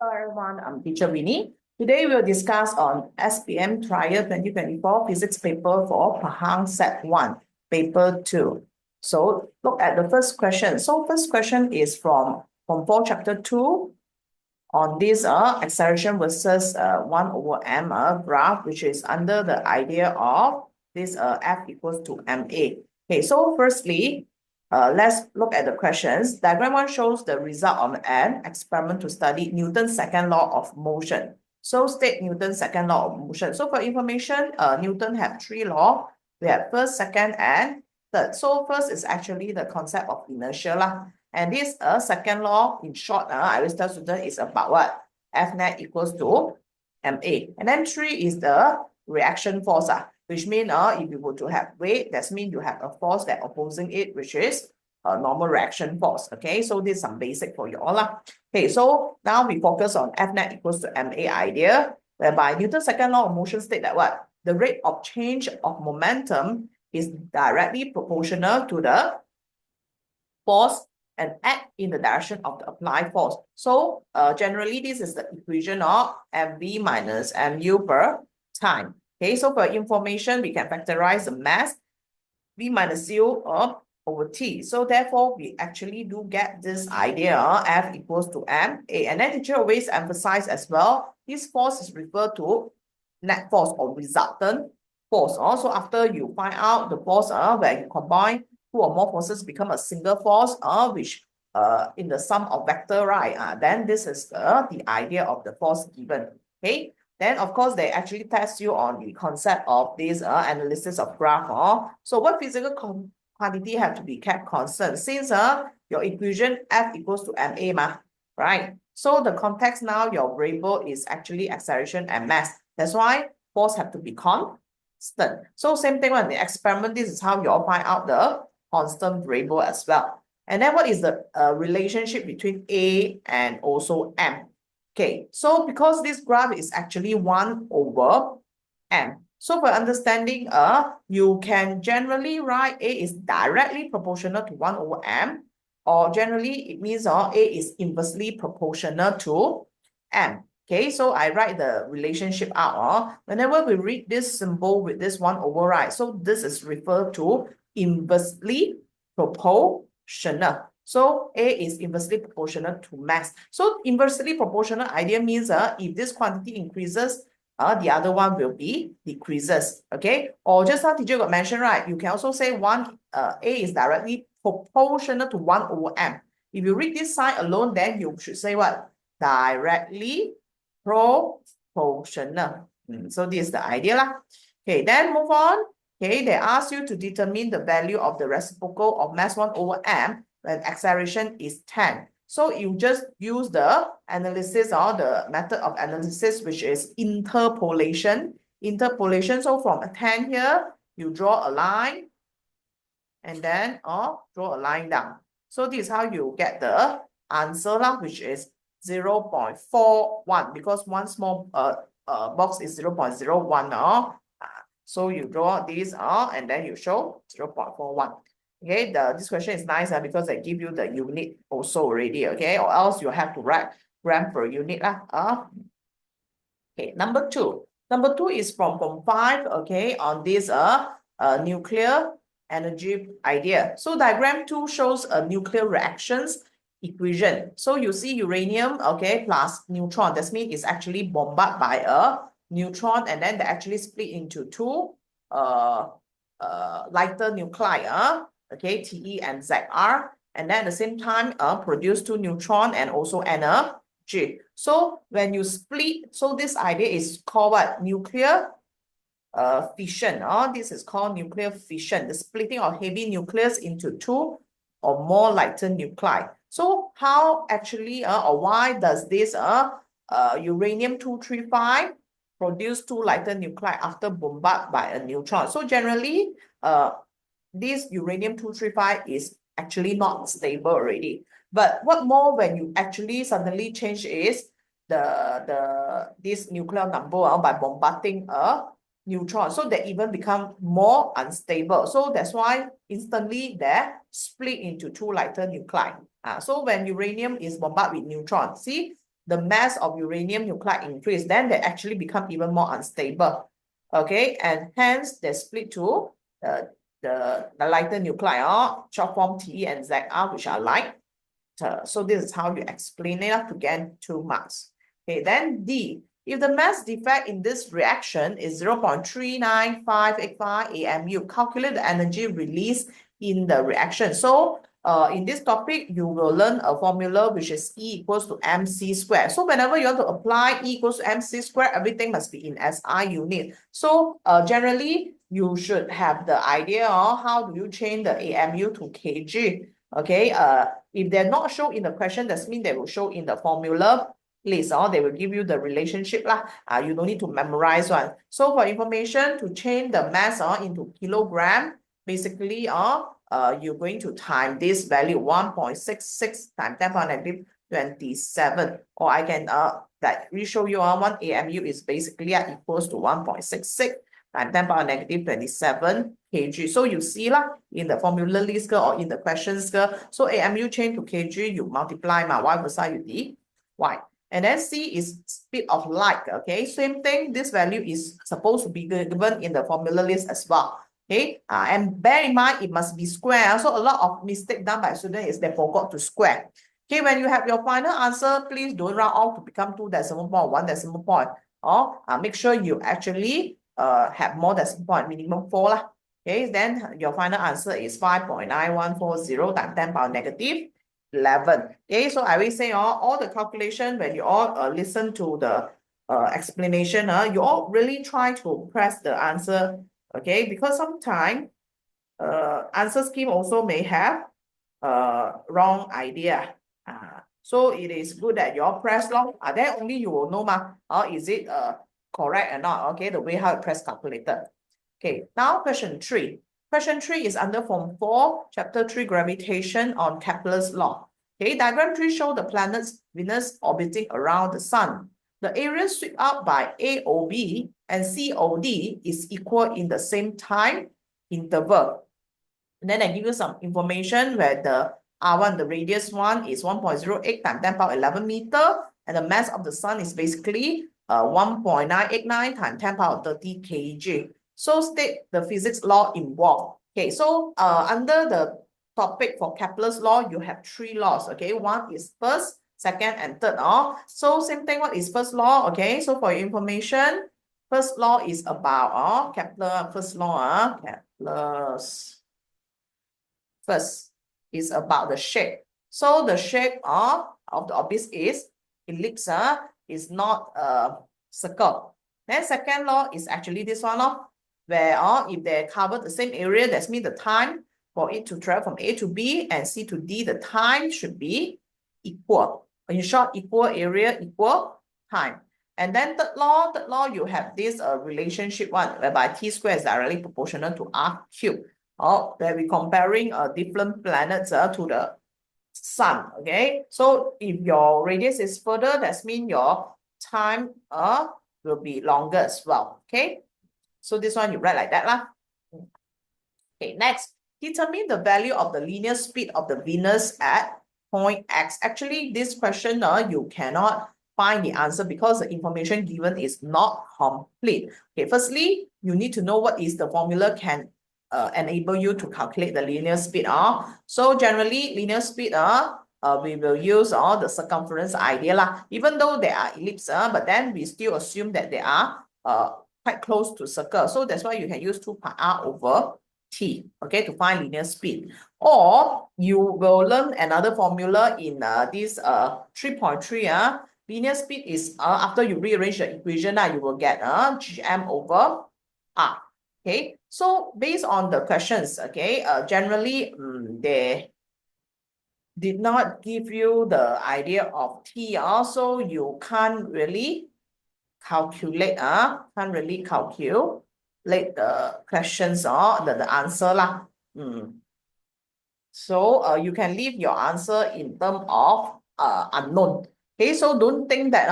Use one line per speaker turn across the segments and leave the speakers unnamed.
Hello everyone, I'm teacher Winnie. Today we'll discuss on SPM Trial 2024 Physics paper for Pahang Set 1, Paper 2. So look at the first question. So first question is from 4 Chapter 2 on this acceleration versus 1 over m graph, which is under the idea of this F equals to ma. Okay, so firstly, let's look at the questions. Diagram 1 shows the result of an experiment to study Newton's second law of motion. So state Newton's second law of motion. So for information, Newton had 3 laws. We have first, second, and third. So first is actually the concept of inertia lah. And this second law, in short, I will tell students is about what? F net equals to ma. And then 3 is the reaction force, which means if you were to have weight, that means you have a force that opposing it, which is a normal reaction force. Okay, so this is some basic for you all. Okay, so now we focus on F net equals to ma idea, whereby Newton's second law of motion state that what? The rate of change of momentum is directly proportional to the force and act in the direction of the applied force. So generally, this is the equation of mv minus mu per time. Okay, so for information, we can factorize the mass v minus u over t. So therefore, we actually do get this idea F equals to ma. And then teacher always emphasize as well, this force is referred to net force or resultant force. Also, after you find out the force where you combine 2 or more forces become a single force, which in the sum of vector, right? Then this is the idea of the force given. Okay. Then, of course, they actually test you on the concept of this analysis of graph. So what physical quantity have to be kept constant? Since your equation F equals to ma, right? So the context now, your variable is actually acceleration and mass. That's why force have to be constant. So same thing when the experiment, this is how you all find out the constant variable as well. And then what is the relationship between A and also M? Okay, so because this graph is actually 1 over m. So for understanding, you can generally write A is directly proportional to 1 over m, or generally it means A is inversely proportional to m. Okay, so I write the relationship out. Whenever we read this symbol with this 1 over, right? So this is referred to inversely proportional. So A is inversely proportional to mass. So inversely proportional idea means if this quantity increases, the other one will be decreases. Okay. Or just now teacher got mentioned, right? You can also say A is directly proportional to 1 over m. If you read this sign alone, then you should say what? Directly proportional. So this is the idea lah. Okay, then move on. Okay, they ask you to determine the value of the reciprocal of mass 1 over m when acceleration is 10. So you just use the analysis or the method of analysis, which is interpolation. Interpolation, so from a 10 here, you draw a line and then draw a line down. So this is how you get the answer, which is 0.41, because one small box is 0.01. So you draw this and then you show 0.41. Okay, this question is nice because they give you the unit also already, okay? Or else you have to write gram per unit. Okay, number 2. Number 2 is from 5, okay, on this nuclear energy idea. So diagram 2 shows a nuclear reactions equation. So you see uranium, okay, plus neutron. That means it's actually bombarded by a neutron, and then they actually split into 2 lighter nuclei, okay, Te and Zr, and then at the same time produce 2 neutron and also energy. So when you split, so this idea is called what? Nuclear fission. This is called nuclear fission, the splitting of heavy nucleus into 2 or more lighter nuclei. So how actually or why does this uranium-235 produce 2 lighter nuclei after bombarded by a neutron? So generally, this uranium-235 is actually not stable already. But what more when you actually suddenly change is this nuclear number by bombarding a neutron. So they even become more unstable. So that's why instantly they split into 2 lighter nuclei. So when uranium is bombarded with neutrons, see, the mass of uranium nuclide increase, then they actually become even more unstable. Okay, and hence they split to the lighter nuclide, short form Te and Zr, which are light. So this is how you explain it to get 2 marks. Okay, then D. If the mass defect in this reaction is 0.39585 AMU, calculate the energy released in the reaction. So in this topic, you will learn a formula which is E equals to mc squared. So whenever you want to apply E equals to mc squared, everything must be in SI unit. So generally, you should have the idea of how do you change the AMU to kg. Okay, if they're not shown in the question, that means they will show in the formula list, or they will give you the relationship lah. You don't need to memorize one. So for information, to change the mass into kilogram, basically you're going to time this value 1.66 times 10 power negative 27. Or I can show you 1 AMU is basically equals to 1.66 times 10 power negative 27 kg. So you see lah, in the formula list or in the questions, so AMU change to kg, you multiply y versus you dy. And then C is speed of light. Okay, same thing. This value is supposed to be given in the formula list as well. Okay, and bear in mind it must be square. So a lot of mistake done by students is they forgot to square. Okay, when you have your final answer, please don't round off to become 2 decimal point, 1 decimal point. Or make sure you actually have more decimal point, minimum 4 lah. Okay, then your final answer is 5.9140 times 10 power negative 11. Okay, so I will say all the calculation, when you all listen to the explanation, you all really try to press the answer. Okay, because sometimes answer scheme also may have wrong idea. So it is good that you all press long. Then only you will know is it correct or not. Okay, the way how it press calculator. Okay, now question 3. Question 3 is under Form 4, Chapter 3, Gravitation on Kepler's Law. Okay, diagram 3 shows the planets Venus orbiting around the Sun. The area swept up by AOB and COD is equal in the same time interval. And then I give you some information where the R1, the radius one, is 1.08 times 10 power 11 meter, and the mass of the Sun is basically 1.989 times 10 power 30 kg. So state the physics law involved. Okay, so under the topic for Kepler's law, you have 3 laws. Okay, one is first, second, and third. So same thing, what is first law? Okay, so for your information, first law is about Kepler, first law, Kepler's first is about the shape. So the shape of the orbit is ellipse, is not a circle. Then second law is actually this one, where if they cover the same area, that means the time for it to travel from A to B and C to D, the time should be equal. In short, equal area, equal time. And then third law, you have this relationship one, whereby T squared is directly proportional to R cubed. Where we're comparing different planets to the Sun. Okay, so if your radius is further, that means your time will be longer as well. Okay, so this one you write like that lah. Okay, next, determine the value of the linear speed of the Venus at point X. Actually, this question you cannot find the answer because the information given is not complete. Okay, firstly, you need to know what is the formula can enable you to calculate the linear speed. So generally, linear speed we will use the circumference idea lah. Even though they are ellipse, but then we still assume that they are quite close to circle. So that's why you can use 2 pi r over t, okay, to find linear speed. Or you will learn another formula in this 3.3. Linear speed is after you rearrange the equation, you will get gm over r. Okay, so based on the questions, okay, generally they did not give you the idea of t, so you can't really calculate, the questions or the answer lah. So you can leave your answer in terms of unknown. Okay, so don't think that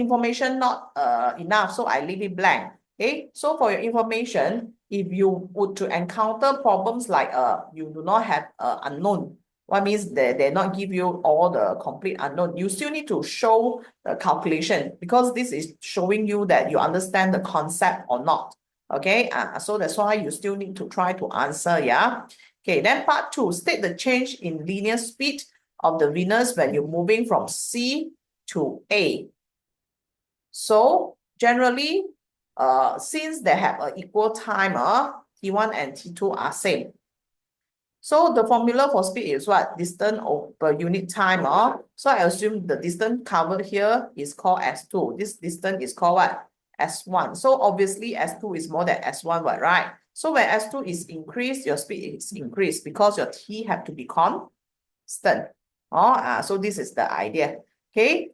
information not enough, so I leave it blank. Okay, so for your information, if you would to encounter problems like you do not have unknown, What means they not give you all the complete unknown. You still need to show the calculation because this is showing you that you understand the concept or not. Okay, so that's why you still need to try to answer, yeah. Okay, then part 2, state the change in linear speed of the Venus when you're moving from C to A. So generally, since they have an equal time, T1 and T2 are same. So the formula for speed is what? Distance per unit time. So I assume the distance covered here is called S2. This distance is called what? S1. So obviously S2 is more than S1, right? So when S2 is increased, your speed is increased because your T have to be constant. So this is the idea. Okay.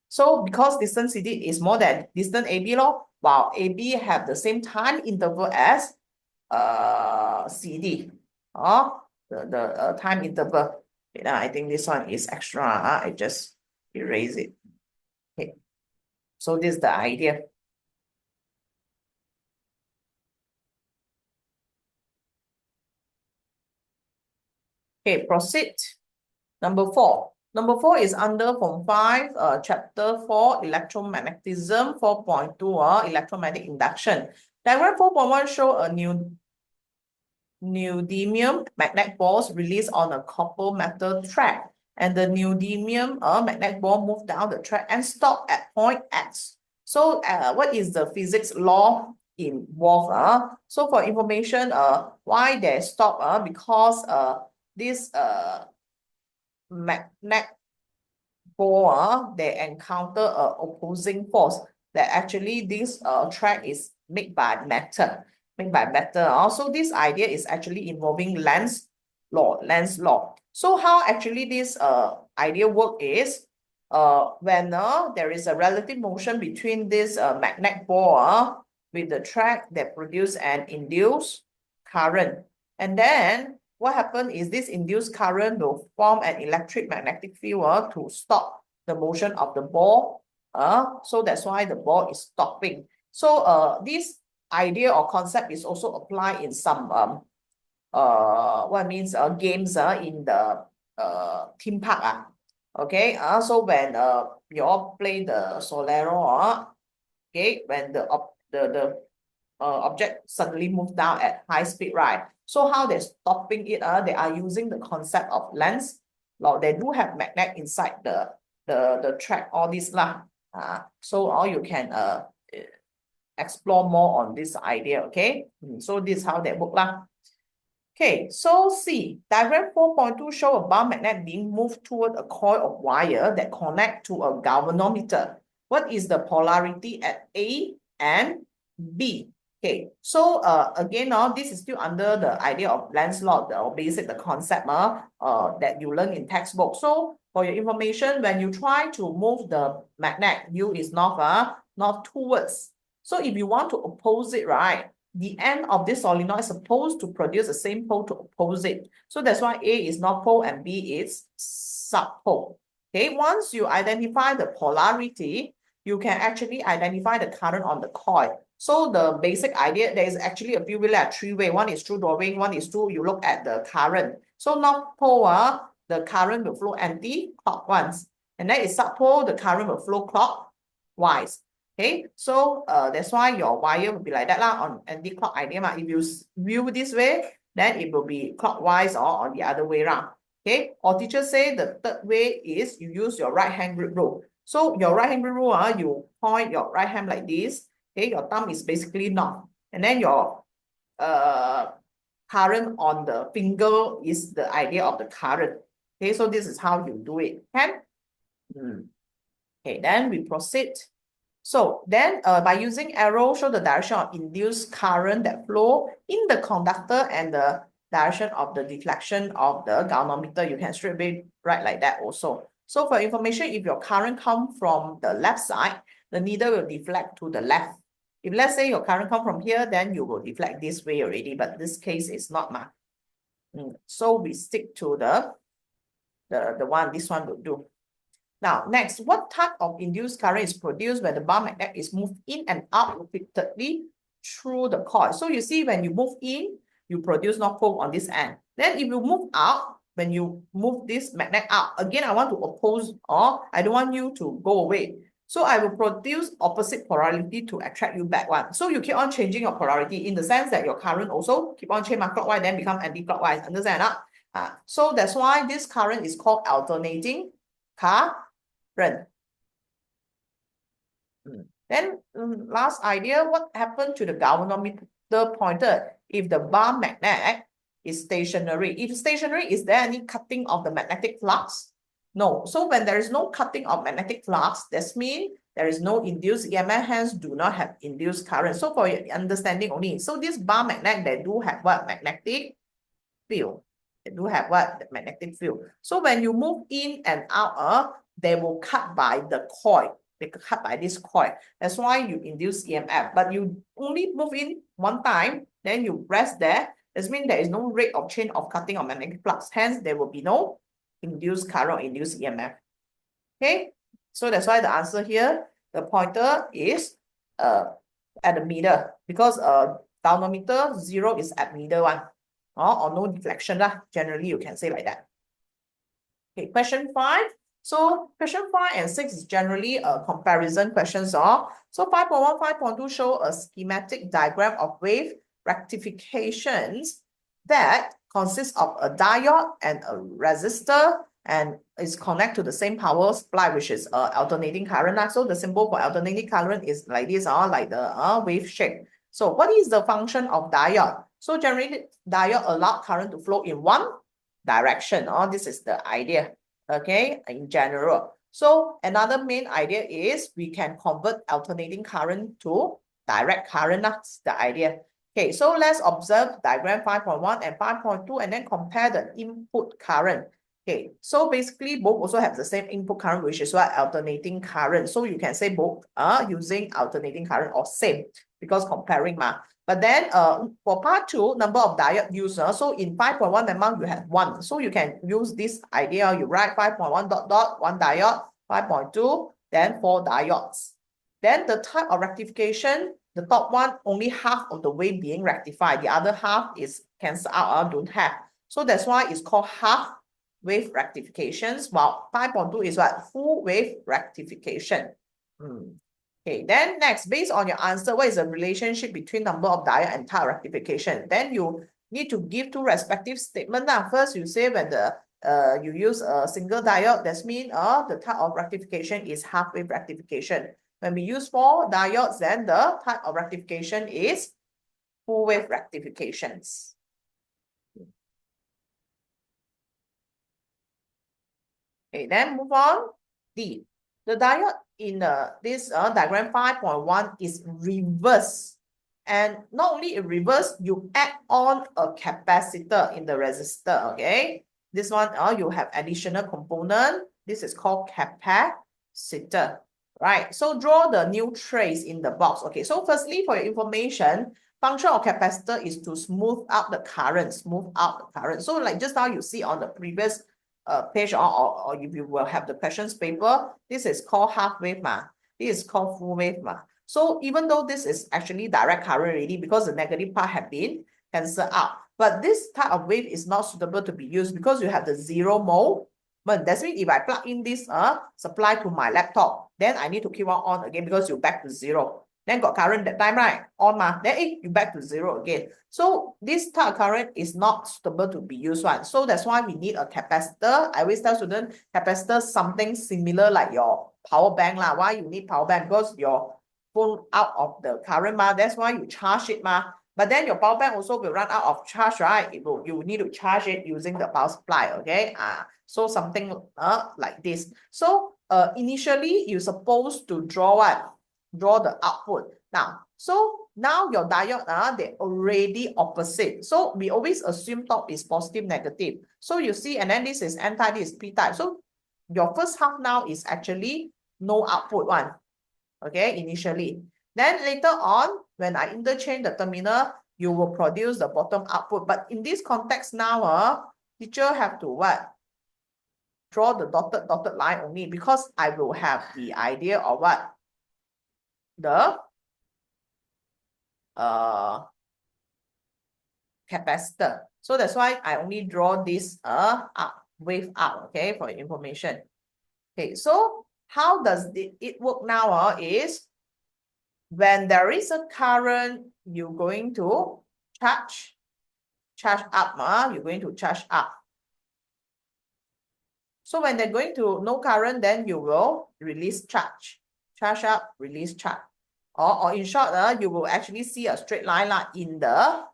So because distance CD is more than distance AB, while AB have the same time interval as CD. The time interval. Okay, I think this one is extra. I just erase it. Okay. So this is the idea. Okay, proceed. Number 4. Number 4 is under Form 5, Chapter 4, Electromagnetism, 4.2, Electromagnetic Induction. Diagram 4.1 show a neodymium magnet balls released on a copper metal track. And the neodymium magnet ball moved down the track and stopped at point X. So what is the physics law involved? So for information, why they stop? Because this magnet ball, they encounter a opposing force that actually this track is made by metal. Also, this idea is actually involving Lenz's law. So how actually this idea work is when there is a relative motion between this magnet ball with the track that produce an induced current. And then what happens is this induced current will form an electric magnetic field to stop the motion of the ball. So that's why the ball is stopping. So this idea or concept is also applied in some games in the theme park. Okay, so when you all play the Solero, okay, when the object suddenly moves down at high speed, right? So how they're stopping it? They are using the concept of Lenz's law. They do have magnet inside the track, all this lah. So all you can explore more on this idea, okay? So this is how they work lah. Okay, so C, diagram 4.2 show a bar magnet being moved toward a coil of wire that connect to a galvanometer. What is the polarity at A and B? Okay, so again, this is still under the idea of Lenz's law, the concept that you learn in textbook. So for your information, when you try to move the magnet, U is north towards. So if you want to oppose it, right, the end of this solenoid is supposed to produce the same pole to oppose it. So that's why A is north pole and B is south pole. Okay, once you identify the polarity, you can actually identify the current on the coil. So the basic idea, there is actually a few ways, like 3 ways. One is through drawing, one is through you look at the current. So north pole, the current will flow anti-clockwise. And then is south pole, the current will flow clockwise. Okay, so that's why your wire will be like that on anti-clock idea. If you view this way, then it will be clockwise or on the other way around. Okay, or teacher say the third way is you use your right hand grip rule. So your right hand grip rule, you point your right hand like this. Okay, your thumb is basically north. And then your current on the finger is the idea of the current. Okay, so this is how you do it. Okay, then we proceed. So then by using arrow, show the direction of induced current that flow in the conductor and the direction of the deflection of the galvanometer. You can straight away write like that also. So for information, if your current comes from the left side, the needle will deflect to the left. If let's say your current comes from here, then you will deflect this way already, but this case is not. So we stick to this one will do. Now, next, what type of induced current is produced when the bar magnet is moved in and out repeatedly through the coil? So you see, when you move in, you produce north pole on this end. Then if you move out, when you move this magnet out, again, I want to oppose, or I don't want you to go away. So I will produce opposite polarity to attract you back one. So you keep on changing your polarity in the sense that your current also keep on changing clockwise, then become anti-clockwise. Understand? So that's why this current is called alternating current. Then last idea, what happened to the galvanometer pointer if the bar magnet is stationary? If stationary, is there any cutting of the magnetic flux? No. So when there is no cutting of magnetic flux, that means there is no induced EMF, hence do not have induced current. So for your understanding only, so this bar magnet, they do have what? Magnetic field. They do have what? The magnetic field. So when you move in and out, they will cut by the coil. They cut by this coil. That's why you induce EMF. But you only move in one time, then you rest there. That means there is no rate of change of cutting of magnetic flux. Hence, there will be no induced current or induced EMF. Okay, so that's why the answer here, the pointer is at the middle, because galvanometer 0 is at middle one, or no deflection lah. Generally, you can say like that. Okay, question 5. So question 5 and 6 is generally a comparison questions. So 5.1, 5.2 show a schematic diagram of wave rectifications that consists of a diode and a resistor and is connected to the same power supply, which is alternating current. So the symbol for alternating current is like this, like the wave shape. So what is the function of diode? So generally, diode allow current to flow in one direction. This is the idea, okay, in general. So another main idea is we can convert alternating current to direct current. That's the idea. Okay, so let's observe diagram 5.1 and 5.2 and then compare the input current. Okay, so basically both also have the same input current, which is what? Alternating current. So you can say both are using alternating current or same, because comparing ma. But then for part 2, number of diode used. So in 5.1, memang you have 1. So you can use this idea. You write 5.1 dot dot 1 diode, 5.2, then 4 diodes. Then the type of rectification, the top one, only half of the wave being rectified. The other half is cancelled out, don't have. So that's why it's called half wave rectifications, while 5.2 is what? Full wave rectification. Okay, then next, based on your answer, what is the relationship between number of diode and type of rectification? Then you need to give two respective statements. First, you say when the you use a single diode, that means the type of rectification is half wave rectification. When we use 4 diodes, then the type of rectification is full wave rectifications. Okay, then move on. D. The diode in this diagram 5.1 is reverse. And not only in reverse, you add on a capacitor in the resistor, okay? This one, you have additional component. This is called capacitor, right? So draw the new trace in the box. Okay, so firstly, for your information, function of capacitor is to smooth out the current, So like just now you see on the previous page, or if you will have the questions paper, this is called half wave ma. This is called full wave ma. So even though this is actually direct current already, because the negative part have been cancelled out, but this type of wave is not suitable to be used because you have the 0 mode. But that's means if I plug in this supply to my laptop, then I need to keep on again because you back to 0. Then got current that time, right? On ma. Then you back to 0 again. So this type of current is not suitable to be used one. So that's why we need a capacitor. I always tell students, capacitor something similar like your power bank lah. Why you need power bank? Because your phone out of the current ma. That's why you charge it ma. But then your power bank also will run out of charge, right? You need to charge it using the power supply, okay? So something like this. So initially, you're supposed to draw what? Draw the output. So now your diode, they already opposite. So we always assume top is positive, negative. So you see, and then this is N-type, this is P-type. So your first half now is actually no output one, okay, initially. Then later on, when I interchange the terminal, you will produce the bottom output. But in this context now, teacher have to what? Draw the dotted line only, because I will have the idea of what? The capacitor. So that's why I only draw this up, wave up, okay, for information. Okay, so how does it work now is when there is a current, you're going to charge up, you're going to charge up. So when they're going to no current, then you will release charge up, release charge. Or in short, you will actually see a straight line in the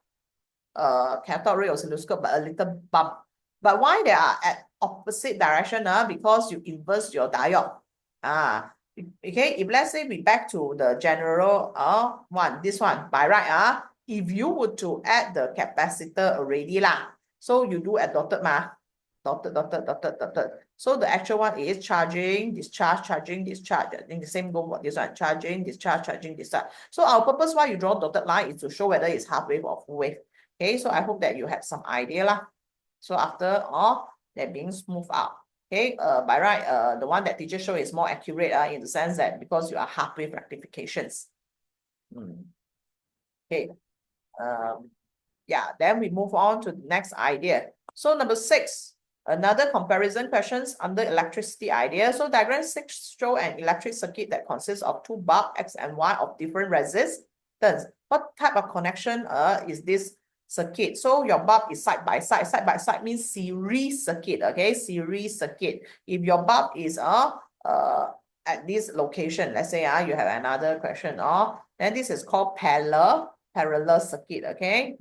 cathode ray oscilloscope, but a little bump. But why they are at opposite direction? Because you inverse your diode. Okay, if let's say we back to the general one, this one, by right, if you were to add the capacitor already so you do at dotted dotted. So the actual one is charging, discharge, charging, discharge. I think the same go for this one, charging, discharge, charging, discharge. So our purpose why you draw dotted line is to show whether it's half wave or full wave. Okay, so I hope that you have some idea So after all, they're being smoothed out. Okay, by right, the one that teacher show is more accurate in the sense that because you are half wave rectifications. Okay, yeah, then we move on to the next idea. So number 6, another comparison questions under electricity idea. So diagram 6 show an electric circuit that consists of 2 bulbs X and Y of different resistance. What type of connection is this circuit? So your bulb is side by side. Side by side means series circuit. Okay, series circuit. If your bulb is at this location, let's say you have another question, then this is called parallel circuit. Okay.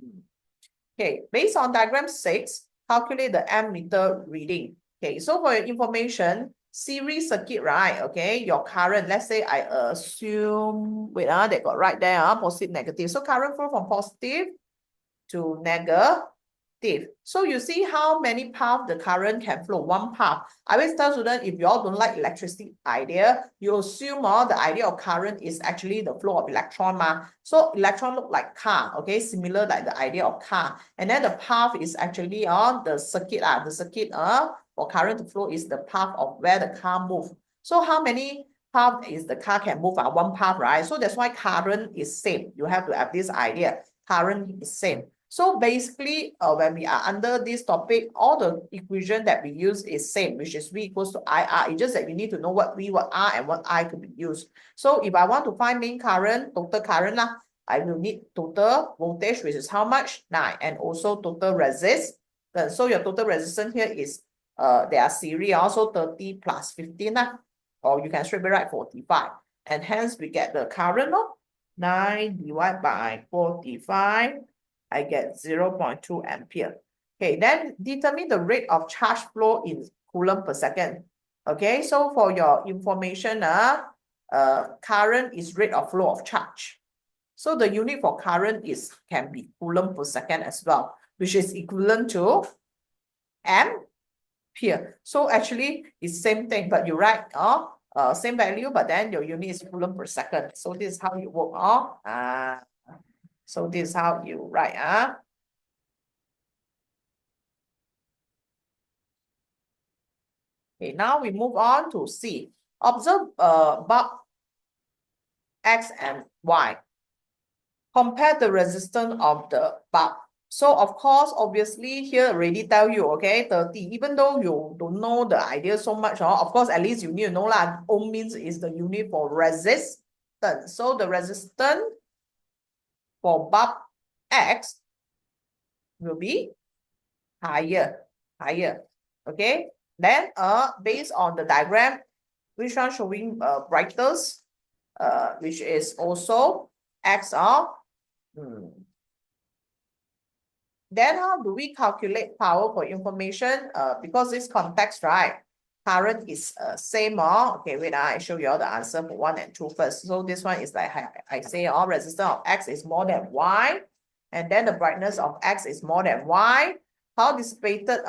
Okay, based on diagram 6, calculate the ammeter reading. Okay, so for your information, series circuit, right? Okay, your current, let's say I assume, wait, they got right there, positive, negative. So current flow from positive to negative. So you see how many paths the current can flow? One path. I always tell students, if you all don't like electricity idea, you assume the idea of current is actually the flow of electron. So electron look like car, okay, similar like the idea of car. And then the path is actually the circuit. The circuit for current to flow is the path of where the car move. So how many path is the car can move? One path, right? So that's why current is same. You have to have this idea. Current is same. So basically, when we are under this topic, all the equation that we use is same, which is V equals to IR. It's just that you need to know what V, what R, and what I could be used. So if I want to find main current, total current, I will need total voltage, which is how much? 9, and also total resistance. So your total resistance here is, they are series, also 30 plus 15, or you can straight write 45. And hence we get the current, 9 divided by 45. I get 0.2 ampere. Okay, then determine the rate of charge flow in coulomb per second. Okay, so for your information, current is rate of flow of charge. So the unit for current can be coulomb per second as well, which is equivalent to ampere. So actually it's same thing, but you write same value, but then your unit is coulomb per second. So this is how you work So this is how you write. Okay, now we move on to C. Observe bulb X and Y. Compare the resistance of the bulb. So of course, obviously here already tell you, okay, 30. Even though you don't know the idea so much, of course, at least you need to know ohm means is the unit for resistance. So the resistance for bulb X will be higher. Okay. Then based on the diagram, which one showing brightest, which is also X Then how do we calculate power for information? Because this context, right? Current is same. Okay, wait, I show you all the answer for 1 and 2 first. So this one is like I say, resistance of X is more than Y. And then the brightness of X is more than Y. How dissipated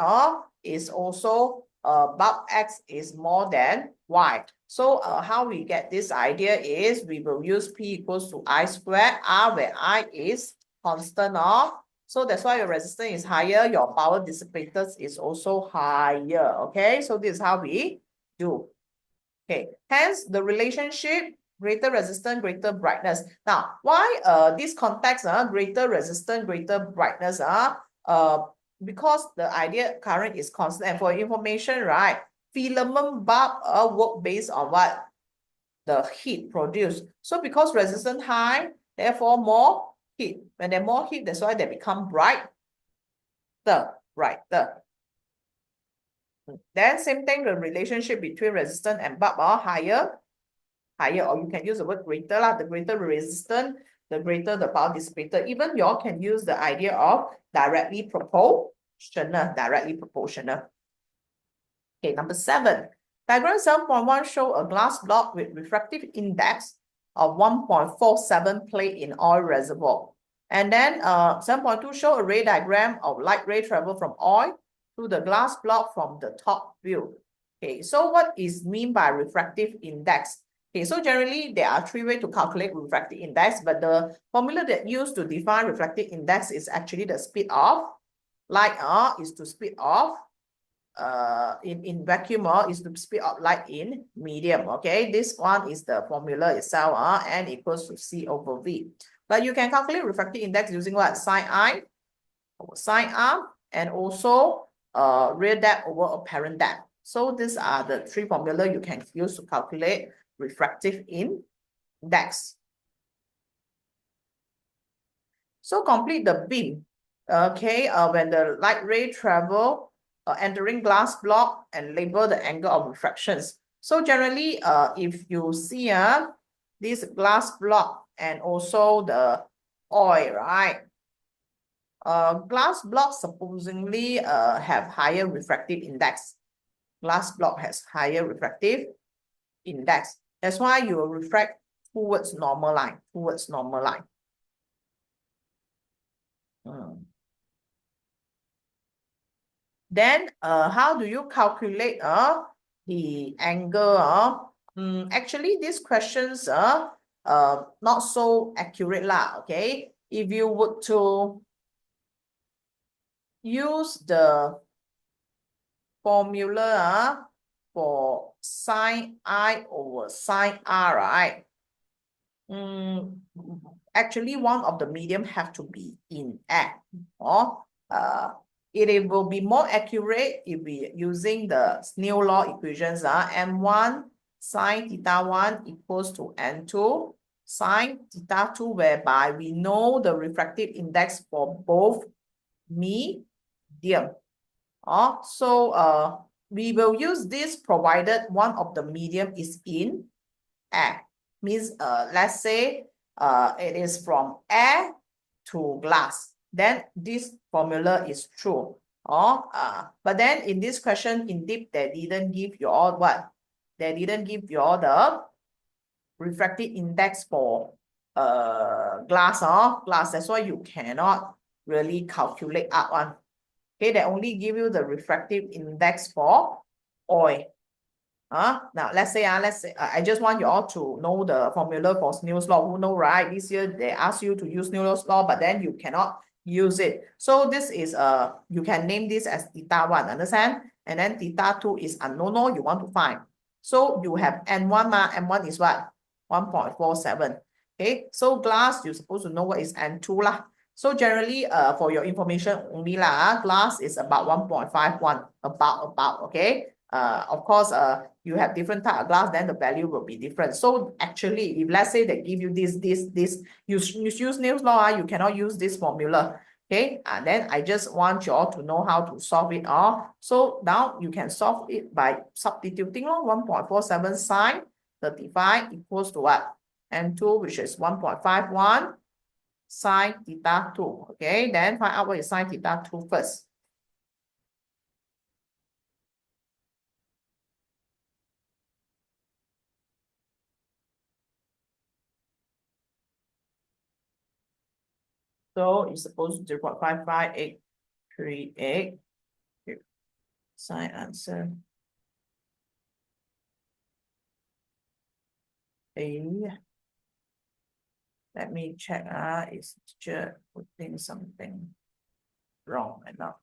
is also bulb X is more than Y. So how we get this idea is we will use P equals to I squared, R where I is constant. So that's why your resistance is higher, your power dissipated is also higher. Okay, so this is how we do. Okay, hence the relationship Greater resistance, greater brightness. Now, why this context, greater resistance, greater brightness, because the ideal current is constant. And for information, right, filament bulb work based on what? The heat produced. So because resistance high, therefore more heat. When there's more heat, that's why they become brighter. Then same thing, the relationship between resistance and bulb are higher, or you can use the word greater lah. The greater resistance, the greater the power dissipated. Even you all can use the idea of directly proportional. Okay, number 7. Diagram 7.1 show a glass block with refractive index of 1.47 placed in oil reservoir. And then 7.2 show a ray diagram of light ray travel from oil to the glass block from the top view. Okay, so what is mean by refractive index? Okay, so generally there are 3 ways to calculate refractive index, but the formula that used to define refractive index is actually the speed of light is to speed of in vacuum is the speed of light in medium. Okay, this one is the formula itself, N equals to C over V. But you can calculate refractive index using what? Sine I over sine R, and also real depth over apparent depth. So these are the 3 formula you can use to calculate refractive index. So complete the beam. Okay, when the light ray travel entering glass block and label the angle of refractions. So generally, if you see this glass block and also the oil, right? Glass block supposedly have higher refractive index. Glass block has higher refractive index. That's why you will refract towards normal line, Then how do you calculate the angle? Actually, these questions are not so accurate lah, okay? If you would to use the formula for sine I over sine R, right? Actually, one of the medium have to be in air, or it will be more accurate if we using the Snell law equations. M1 sine theta 1 equals to N2 sine theta 2, whereby we know the refractive index for both medium. So we will use this provided one of the medium is in air. Means let's say it is from air to glass, then this formula is true. But then in this question, indeed, they didn't give you all what? They didn't give you all the refractive index for glass. That's why you cannot really calculate out one. Okay, they only give you the refractive index for oil. Now let's say I just want you all to know the formula for Snell's law. Who know, right? This year they ask you to use Snell's law, but then you cannot use it. So this is you can name this as theta 1, understand? And then theta 2 is unknown, you want to find. So you have N1 M1 is what? 1.47. Okay, so glass, you're supposed to know what is N2 lah. So generally, for your information only lah, glass is about 1.51, about, okay? Of course, you have different type of glass, then the value will be different. So actually, if let's say they give you this, you use Snell's law, you cannot use this formula. Okay, and then I just want you all to know how to solve it all. So now you can solve it by substituting 1.47 sine 35 equals to what? N2, which is 1.51 sine theta 2. Okay, then find out what is sine theta 2 first. So it's supposed to 0.55838. Sine answer. Let me check. Is teacher putting something wrong enough?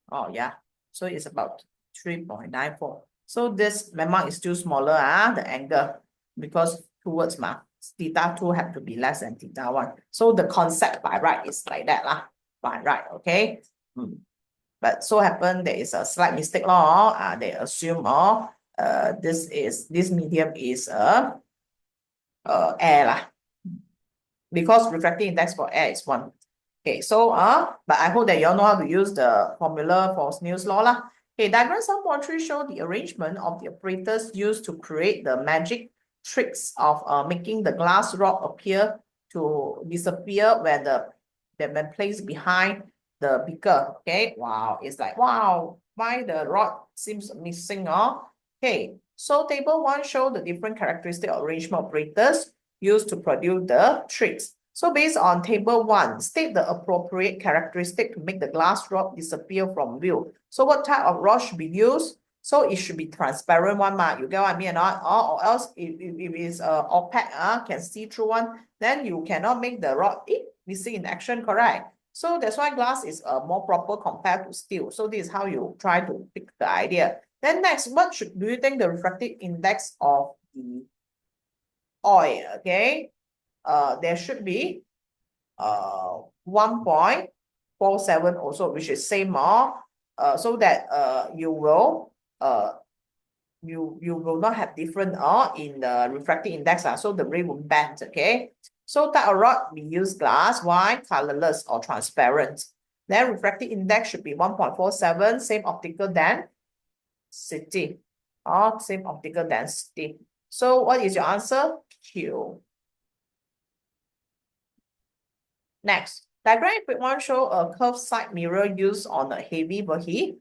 Oh yeah. So it's about 3.94. So this memang is still smaller, the angle, because towards theta 2 have to be less than theta 1. So the concept by right is like that lah, by right, okay? But so happen there is a slight mistake law. They assume this medium is air lah, because refractive index for air is 1. Okay, so but I hope that you all know how to use the formula for Snell's law lah. Okay, diagram 7.3 show the arrangement of the operators used to create the magic tricks of making the glass rod appear to disappear when when placed behind the beaker. Okay, wow, it's like wow, why the rod seems missing? Okay, so table 1 show the different characteristic arrangement operators used to produce the tricks. So based on table 1, state the appropriate characteristic to make the glass rod disappear from view. So what type of rod should be used? So it should be transparent one, you get what I mean or not? Or else if it is opaque, can see through one, then you cannot make the rod missing in action, correct? So that's why glass is more proper compared to steel. So this is how you try to pick the idea. Then next, what do you think the refractive index of the oil? Okay, there should be 1.47 also, which is same so that you will not have different in the refractive index, so the ray won't bend. Okay, so type of rod we use glass. Why? Colorless or transparent. Then refractive index should be 1.47, same optical density, same optical density. So what is your answer? Q. Next, diagram 1 show a curved side mirror used on a heavy vehicle.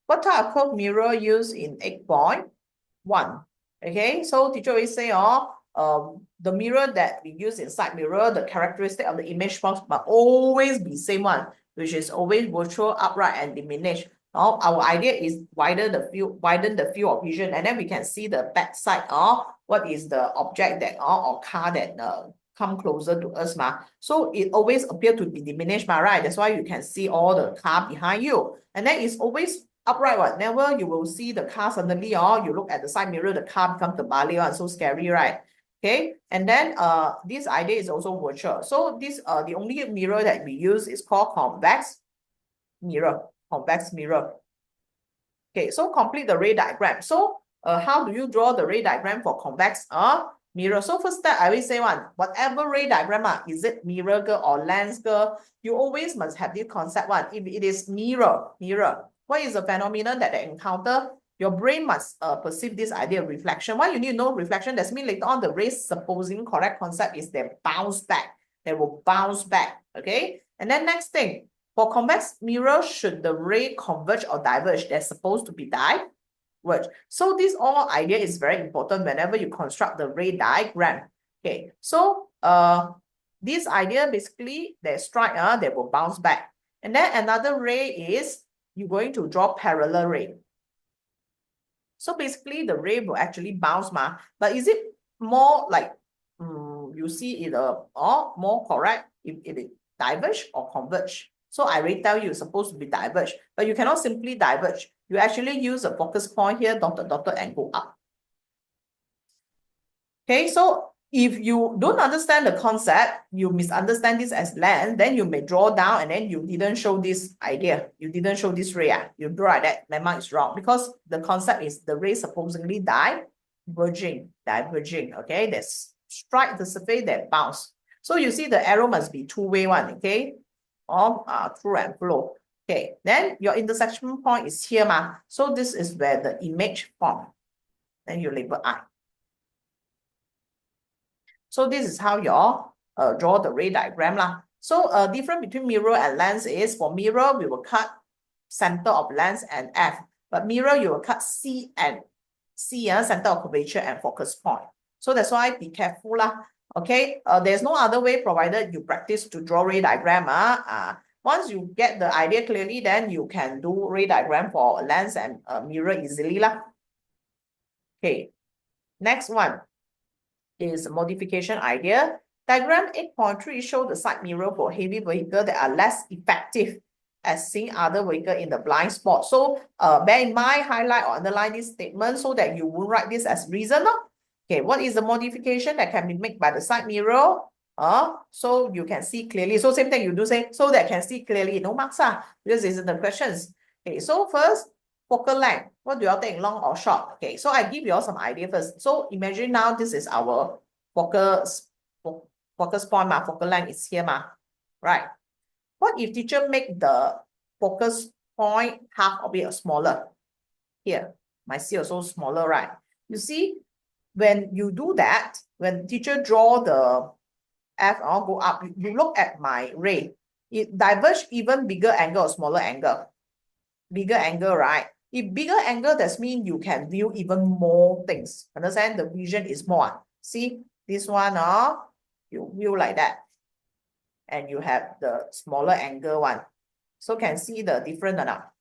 What type of curved mirror used in 8.1? Okay, so teacher always say, the mirror that we use in side mirror, the characteristic of the image must always be same one, which is always virtual, upright, and diminished. Our idea is widen the field of vision, and then we can see the back side what is the object that or car that come closer to us. So it always appear to be diminished, right? That's why you can see all the car behind you. And then it's always upright one. Never you will see the car suddenly, you look at the side mirror, the car becomes the ballet one. So scary, right? Okay. And then this idea is also virtual. So this the only mirror that we use is called convex mirror. Convex mirror. Okay, so complete the ray diagram. So how do you draw the ray diagram for convex mirror? So first step, I will say whatever ray diagram, is it mirror or lens, you always must have this concept one. If it is mirror, what is the phenomenon that they encounter? Your brain must perceive this idea of reflection. Why you need to know reflection? That means later on the rays, supposing correct concept is they bounce back. They will bounce back. Okay. And then next thing, for convex mirror, should the ray converge or diverge? They're supposed to be diverge. So this all idea is very important whenever you construct the ray diagram. Okay. So this idea basically they strike, they will bounce back. And then another ray is you're going to draw parallel ray. So basically the ray will actually bounce, but is it more like you see it or more correct if it diverge or converge? So I already tell you it's supposed to be diverge, but you cannot simply diverge. You actually use a focus point here, dotted, and go up. Okay, so if you don't understand the concept, you misunderstand this as lens, then you may draw down and then you didn't show this idea. You didn't show this ray. You draw like that, lemma is wrong because the concept is the ray supposedly diverging. Okay, that's strike the surface that bounce. So you see the arrow must be two-way one, okay? Through and flow. Okay, then your intersection point is here, so this is where the image form. Then you label I. So this is how you draw the ray diagram. So difference between mirror and lens is for mirror we will cut center of lens and F, but mirror you will cut C and C, center of curvature and focus point. So that's why be careful Okay, there's no other way provided you practice to draw ray diagram. Once you get the idea clearly, then you can do ray diagram for lens and mirror easily Okay, next one is modification idea. Diagram 8.3 show the side mirror for heavy vehicle that are less effective as seeing other vehicle in the blind spot. So bear in mind, highlight or underline this statement so that you won't write this as reason. Okay, what is the modification that can be made by the side mirror? So you can see clearly. So same thing, you do say, so that can see clearly. No marks, because these are the questions. Okay, so first, focal length. What do you all think, long or short? Okay, so I give you all some idea first. So imagine now this is our focus point, focal length is here, right? What if teacher make the focus point half of it smaller? Here, my C also smaller, right? You see, when you do that, when teacher draw the F or go up, you look at my ray. It diverge even bigger angle or smaller angle. Bigger angle, right? If bigger angle, that means you can view even more things. Understand? The vision is more. See, this one, you view like that. And you have the smaller angle one. So can see the difference or not?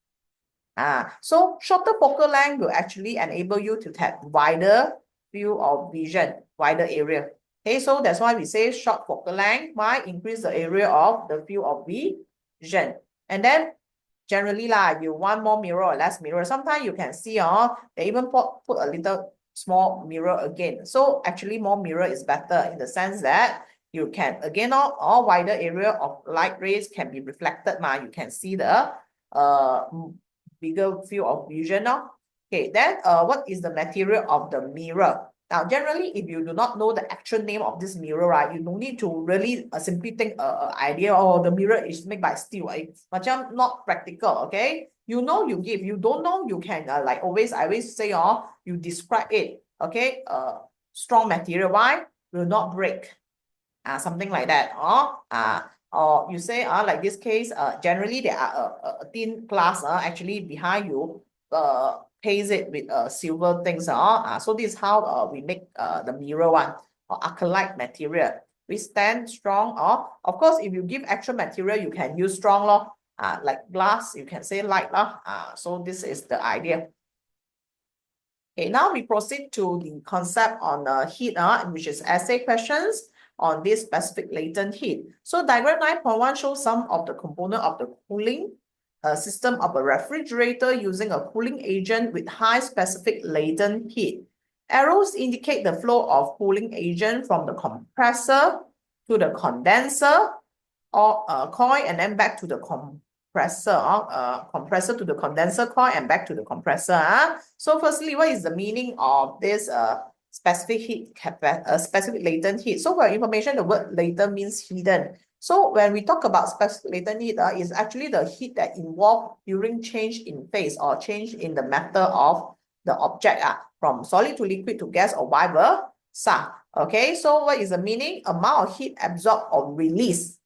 So shorter focal length will actually enable you to have wider field of vision, wider area. Okay, so that's why we say short focal length might increase the area of the field of vision. And then generally you want more mirror or less mirror. Sometimes you can see they even put a little small mirror again. So actually more mirror is better in the sense that you can again all wider area of light rays can be reflected. You can see the bigger field of vision. Okay, then what is the material of the mirror? Now, generally, if you do not know the actual name of this mirror, right, you don't need to really simply think an idea, the mirror is made by steel. Macam not practical, okay? You know, you give. You don't know, you can, like always, I always say, you describe it, okay? Strong material, why? Will not break. Something like that, or you say, like this case, generally there are a thin glass, actually behind you, paste it with silver things, so this is how we make the mirror one, or acrylate material. We stand strong, of course, if you give actual material, you can use strong, like glass, you can say light, so this is the idea. Okay, now we proceed to the concept on heat, which is essay questions on this specific latent heat. So diagram 9.1 shows some of the component of the cooling system of a refrigerator using a cooling agent with high specific latent heat. Arrows indicate the flow of cooling agent from the compressor to the condenser or coil and then back to the compressor to the condenser coil and back to the compressor. So firstly, what is the meaning of this specific heat, specific latent heat? So for information, the word latent means hidden. So when we talk about specific latent heat, is actually the heat that involved during change in phase or change in the matter of the object, from solid to liquid to gas or vice versa. Okay, so what is the meaning? Amount of heat absorbed or released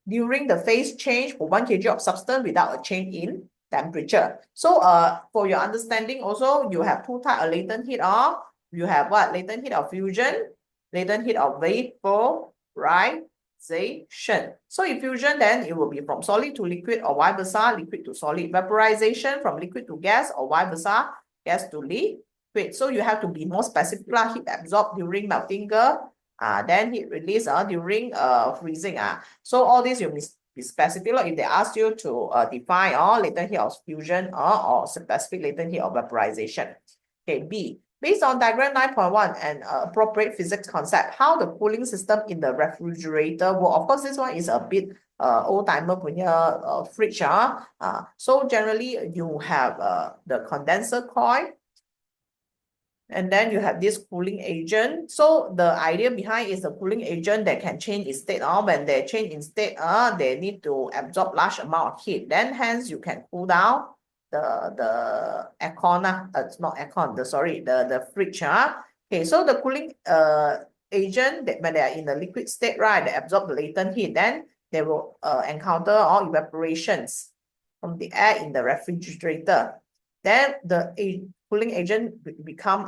during the phase change for 1 kg of substance without a change in temperature. So for your understanding also, you have two types of latent heat. You have what? Latent heat of fusion, latent heat of vaporization. So in fusion, then it will be from solid to liquid or vice versa, liquid to solid. Vaporization from liquid to gas or vice versa, gas to liquid. So you have to be more specific. Heat absorbed during melting, then heat release during freezing. So all this you must be specific. If they ask you to define latent heat of fusion or specific latent heat of vaporization. Okay, B. Based on diagram 9.1 and appropriate physics concept, how the cooling system in the refrigerator work. Of course, this one is a bit old-timer punya fridge. So generally, you have the condenser coil, and then you have this cooling agent. So the idea behind is the cooling agent that can change its state. When they change in state, they need to absorb large amount of heat. Then hence you can cool down the aircon, it's not aircon, the fridge. Okay, so the cooling agent, that when they are in the liquid state, right, they absorb the latent heat, then they will encounter all evaporations from the air in the refrigerator. Then the cooling agent become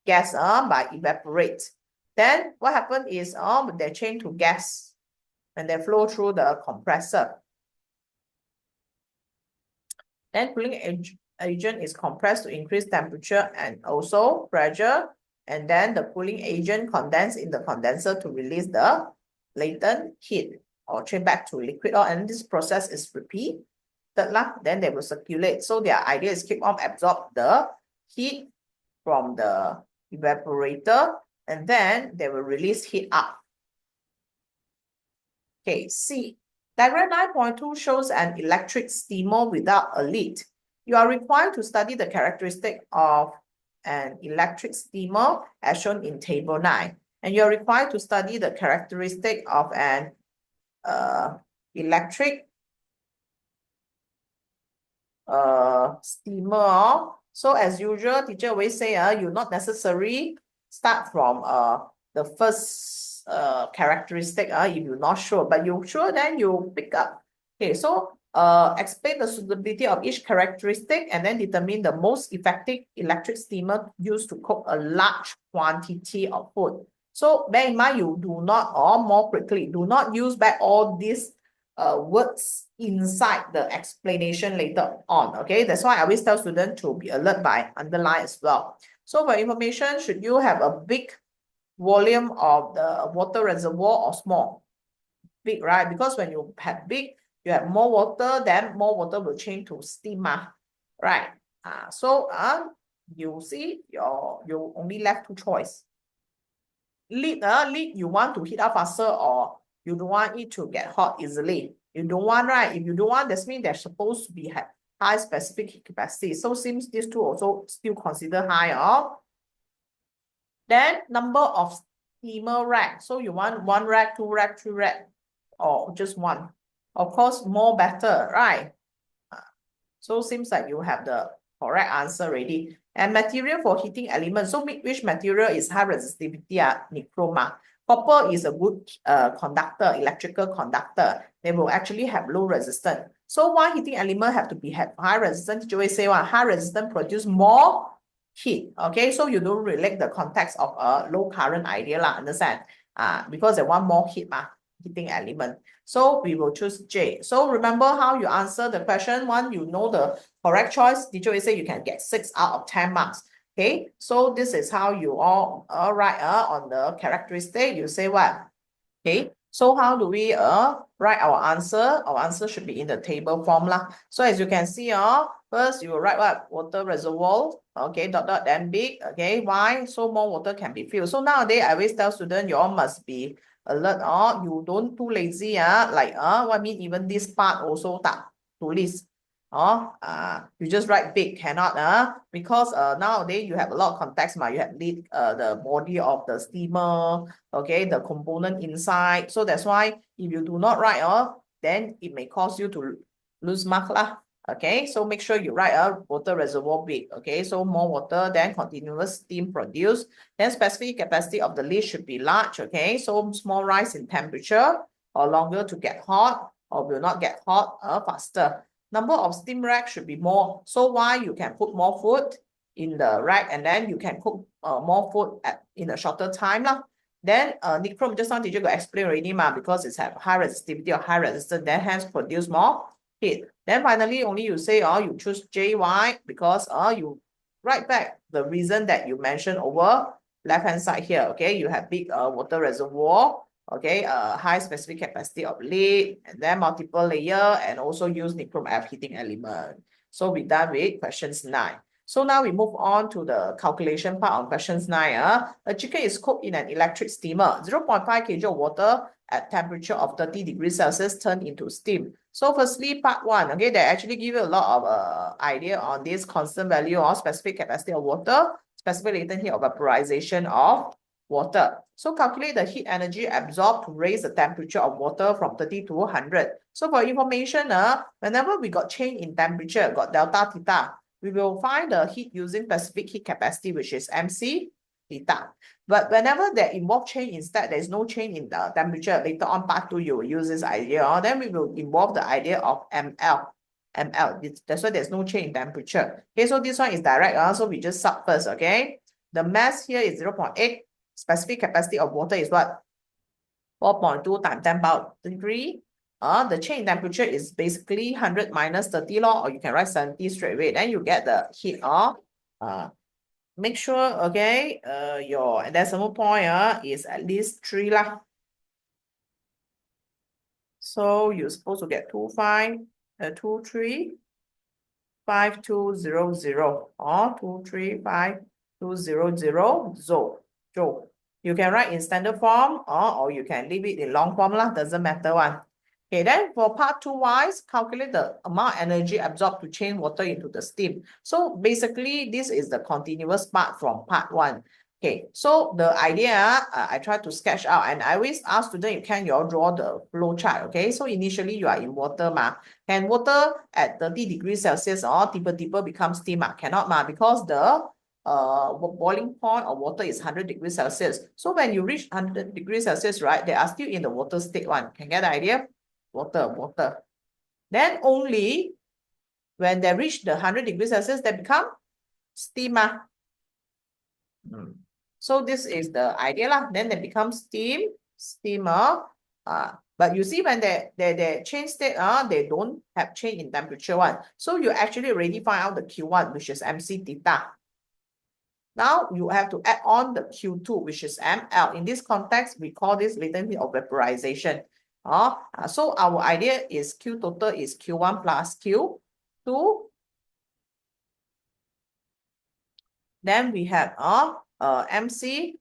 gas by evaporate. Then what happened is they change to gas and they flow through the compressor. Then cooling agent is compressed to increase temperature and also pressure. And then the cooling agent condenses in the condenser to release the latent heat. or change back to liquid, and this process is repeated lah, then they will circulate. So their idea is keep on absorb the heat from the evaporator, and then they will release heat up. Okay, C. Diagram 9.2 shows an electric steamer without a lid. You are required to study the characteristic of an electric steamer as shown in table 9. And you are required to study the characteristic of an electric steamer. So as usual, teacher always say you not necessarily start from the first characteristic if you're not sure, but you're sure, then you pick up. Okay, so explain the suitability of each characteristic and then determine the most effective electric steamer used to cook a large quantity of food. So bear in mind, you do not, or more quickly, do not use back all these words inside the explanation later on. Okay, that's why I always tell students to be alert by underline as well. So for information, should you have a big volume of the water reservoir or small? Big, right? Because when you have big, you have more water, then more water will change to steam, right? So you see you only left two choice. Lid you want to heat up faster, or you don't want it to get hot easily. You don't want, right? If you don't want, that means they're supposed to be high specific heat capacity. So seems these two also still consider high. Then number of steamer rack. So you want 1 rack, 2 rack, 3 rack, or just one. Of course, more better, right? So seems like you have the correct answer already. And material for heating elements. So which material is high resistivity? Nichrome. Copper is a good conductor, electrical conductor. They will actually have low resistance. So why heating element have to be high resistance? You always say high resistance produce more heat. Okay, so you don't relate the context of a low current idea, understand? Because they want more heat, heating element. So we will choose J. So remember how you answer the question. One, you know the correct choice. Teacher will say you can get 6 out of 10 marks. Okay, so this is how you all write on the characteristic. You say what? Okay, so how do we write our answer? Our answer should be in the table form lah. So as you can see, first you will write what? Water reservoir. Okay, dot dot, then big. Okay, why? So more water can be filled. So nowadays I always tell students you all must be alert, you don't too lazy, like what I mean, even this part also tak tulis. You just write big, cannot, because nowadays you have a lot of context, you have the body of the steamer, okay, the component inside. So that's why if you do not write, then it may cause you to lose mark lah. Okay, so make sure you write water reservoir big. Okay, so more water, then continuous steam produced. Then specific capacity of the lid should be large. Okay, so small rise in temperature or longer to get hot, or will not get hot faster. Number of steam racks should be more. So why you can put more food in the rack, and then you can cook more food in a shorter time lah. Then nichrome, just now teacher got explain already because it's have high resistivity or high resistance, then hence produce more heat. Then finally, only you say you choose JY because you write back the reason that you mentioned over left hand side here. Okay, you have big water reservoir. Okay, high specific capacity of lid, and then multiple layer, and also use nichrome F heating element. So we're done with questions 9. So now we move on to the calculation part on questions 9. A chicken is cooked in an electric steamer. 0.5 kg of water at temperature of 30 degrees Celsius turned into steam. So firstly, part 1, okay, they actually give you a lot of idea on this constant value or specific capacity of water, specific latent heat of vaporization of water. So calculate the heat energy absorbed to raise the temperature of water from 30 to 100. So for information, whenever we got change in temperature, got delta theta, we will find the heat using specific heat capacity, which is MC theta. But whenever there involve change instead, there is no change in the temperature. Later on part 2, you will use this idea. Then we will involve the idea of ML. That's why there's no change in temperature. Okay, so this one is direct. So we just sub first, okay? The mass here is 0.8. Specific capacity of water is what? 4.2 times 10 power 3. The change in temperature is basically 100 minus 30 or you can write 70 straight away. Then you get the heat of make sure, okay, your decimal point is at least 3 lah. So you're supposed to get 235,200 or 235,200 joule. You can write in standard form or you can leave it in long form lah, doesn't matter one. Okay, then for part 2 wise, calculate the amount of energy absorbed to change water into the steam. So basically, this is the continuous part from part 1. Okay, so the idea, I try to sketch out, and I always ask students, you all draw the flow chart, okay? So initially you are in water, and water at 30 degrees Celsius or deeper becomes steam, cannot, because the boiling point of water is 100 degrees Celsius. So when you reach 100 degrees Celsius, right, they are still in the water state one. Can get the idea? Water. Then only when they reach the 100 degrees Celsius, they become steam. So this is the idea lah. Then they become steamer. But you see when they change state, they don't have change in temperature one. So you actually already find out the Q1, which is MC theta. Now you have to add on the Q2, which is ML. In this context, we call this latent heat of vaporization. So our idea is Q total is Q1 plus Q2. Then we have MC